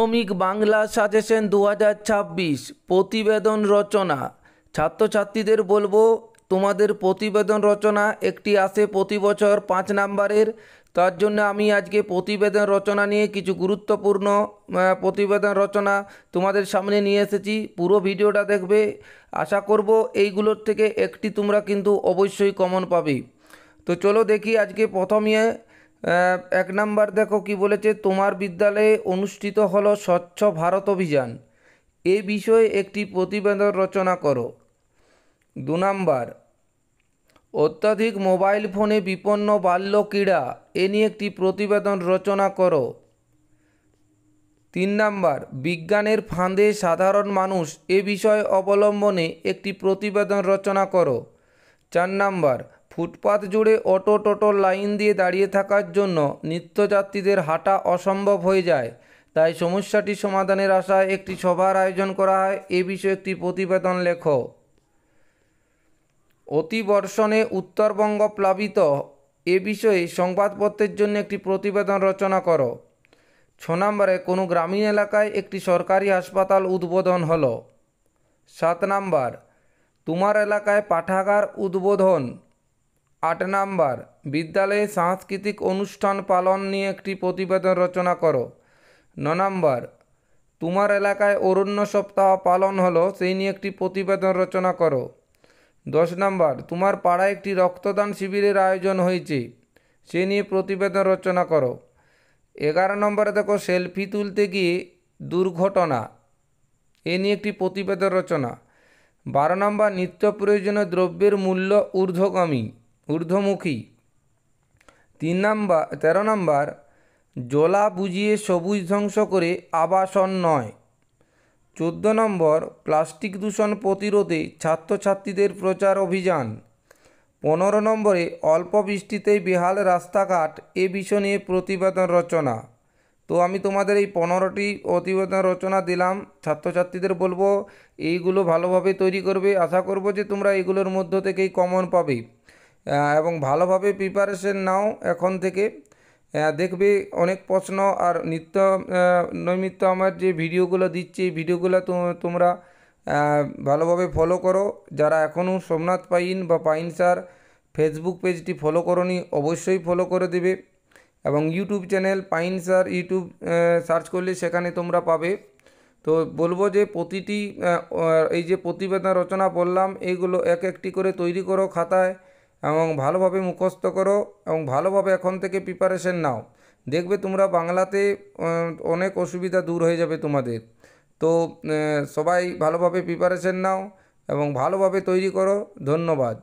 মাধ্যমিক বাংলা সাজেশন 2026 প্রতিবেদন রচনা। ছাত্রছাত্রীদের বলবো তোমাদের প্রতিবেদন রচনা একটি আসে প্রতি বছর 5 নাম্বারের। তার জন্য আমি আজকে প্রতিবেদন রচনা নিয়ে কিছু গুরুত্বপূর্ণ প্রতিবেদন রচনা তোমাদের সামনে নিয়ে এসেছি। পুরো ভিডিওটা দেখবে, আশা করব এইগুলোর থেকে একটি তোমরা কিন্তু অবশ্যই কমন পাবে। তো চলো দেখি আজকে প্রথমে 1 নাম্বার দেখো কি বলেছে, তোমার বিদ্যালয়ে অনুষ্ঠিত হলো স্বচ্ছ ভারত অভিযান, এ বিষয়ে একটি প্রতিবেদন রচনা করো। 2 নাম্বার, অত্যাধিক মোবাইল ফোনে বিপন্ন বাল্য ক্রীড়া, এ নিয়ে একটি প্রতিবেদন রচনা করো। 3 নাম্বার, বিজ্ঞানের ফাঁদে সাধারণ মানুষ, এ বিষয় অবলম্বনে একটি প্রতিবেদন রচনা করো। 4 নাম্বার, ফুটপাত জুড়ে অটো টোটো লাইন দিয়ে দাঁড়িয়ে থাকার জন্য নিত্যযাত্রীদের হাঁটা অসম্ভব হয়ে যায়, তাই সমস্যাটি সমাধানের আশায় একটি সভার আয়োজন করা হয়, এ বিষয়ে একটি প্রতিবেদন লেখো। অতিবর্ষণে উত্তরবঙ্গ প্লাবিত, এ বিষয়ে সংবাদপত্রের জন্য একটি প্রতিবেদন রচনা করো। 6 নম্বরে, কোনো গ্রামীণ এলাকায় একটি সরকারি হাসপাতাল উদ্বোধন হলো। 7 নাম্বার, তোমার এলাকায় পাঠাগার উদ্বোধন। 8 নাম্বার, বিদ্যালয়ে সাংস্কৃতিক অনুষ্ঠান পালন নিয়ে একটি প্রতিবেদন রচনা করো। 9 নাম্বার, তোমার এলাকায় অরণ্য সপ্তাহ পালন হলো, সেই নিয়ে একটি প্রতিবেদন রচনা করো। 10 নাম্বার, তোমার পাড়ায় একটি রক্তদান শিবিরের আয়োজন হয়েছে, সে নিয়ে প্রতিবেদন রচনা করো। 11 নম্বরে দেখো, সেলফি তুলতে গিয়ে দুর্ঘটনা, এ নিয়ে একটি প্রতিবেদন রচনা। 12 নম্বর, নিত্য প্রয়োজনীয় দ্রব্যের মূল্য ঊর্ধ্বমুখী। 13 নম্বর, জলা বুঝিয়ে সবুজ ধ্বংস করে আবাসন নয়। 14 নম্বর, প্লাস্টিক দূষণ প্রতিরোধে ছাত্রছাত্রীদের প্রচার অভিযান। 15 নম্বরে, অল্প বৃষ্টিতেই বেহাল রাস্তাঘাট, এ বিষয় নিয়ে প্রতিবেদন রচনা। তো আমি তোমাদের এই 15টি প্রতিবেদন রচনা দিলাম। ছাত্রছাত্রীদের বলবো এইগুলো ভালোভাবে তৈরি করবে। আশা করব যে তোমরা এইগুলোর মধ্য থেকেই কমন পাবে এবং ভালোভাবে প্রিপারেশন নাও এখন থেকে। দেখবে অনেক প্রশ্ন আর নৈমিত্য আমার যে ভিডিওগুলো দিচ্ছি, এই ভিডিওগুলো তোমরা ভালোভাবে ফলো করো। যারা এখনও সোমনাথ পাইন বা পাইন স্যার ফেসবুক পেজটি ফলো করোনি, অবশ্যই ফলো করে দেবে এবং YouTube channel pine sir YouTube search করলে সেখানে তোমরা পাবে। তো বলবো যে প্রতিটি এই যে প্রতিবেদন রচনা বললাম, এইগুলো এক একটি করে তৈরি করো খাতায় এবং ভালোভাবে মুখস্থ করো এবং ভালোভাবে এখন থেকে প্রিপারেশন নাও। দেখবে তোমরা বাংলাতে অনেক অসুবিধা দূর হয়ে যাবে তোমাদের। তো সবাই ভালোভাবে প্রিপারেশন নাও এবং ভালোভাবে তৈরি করো। ধন্যবাদ।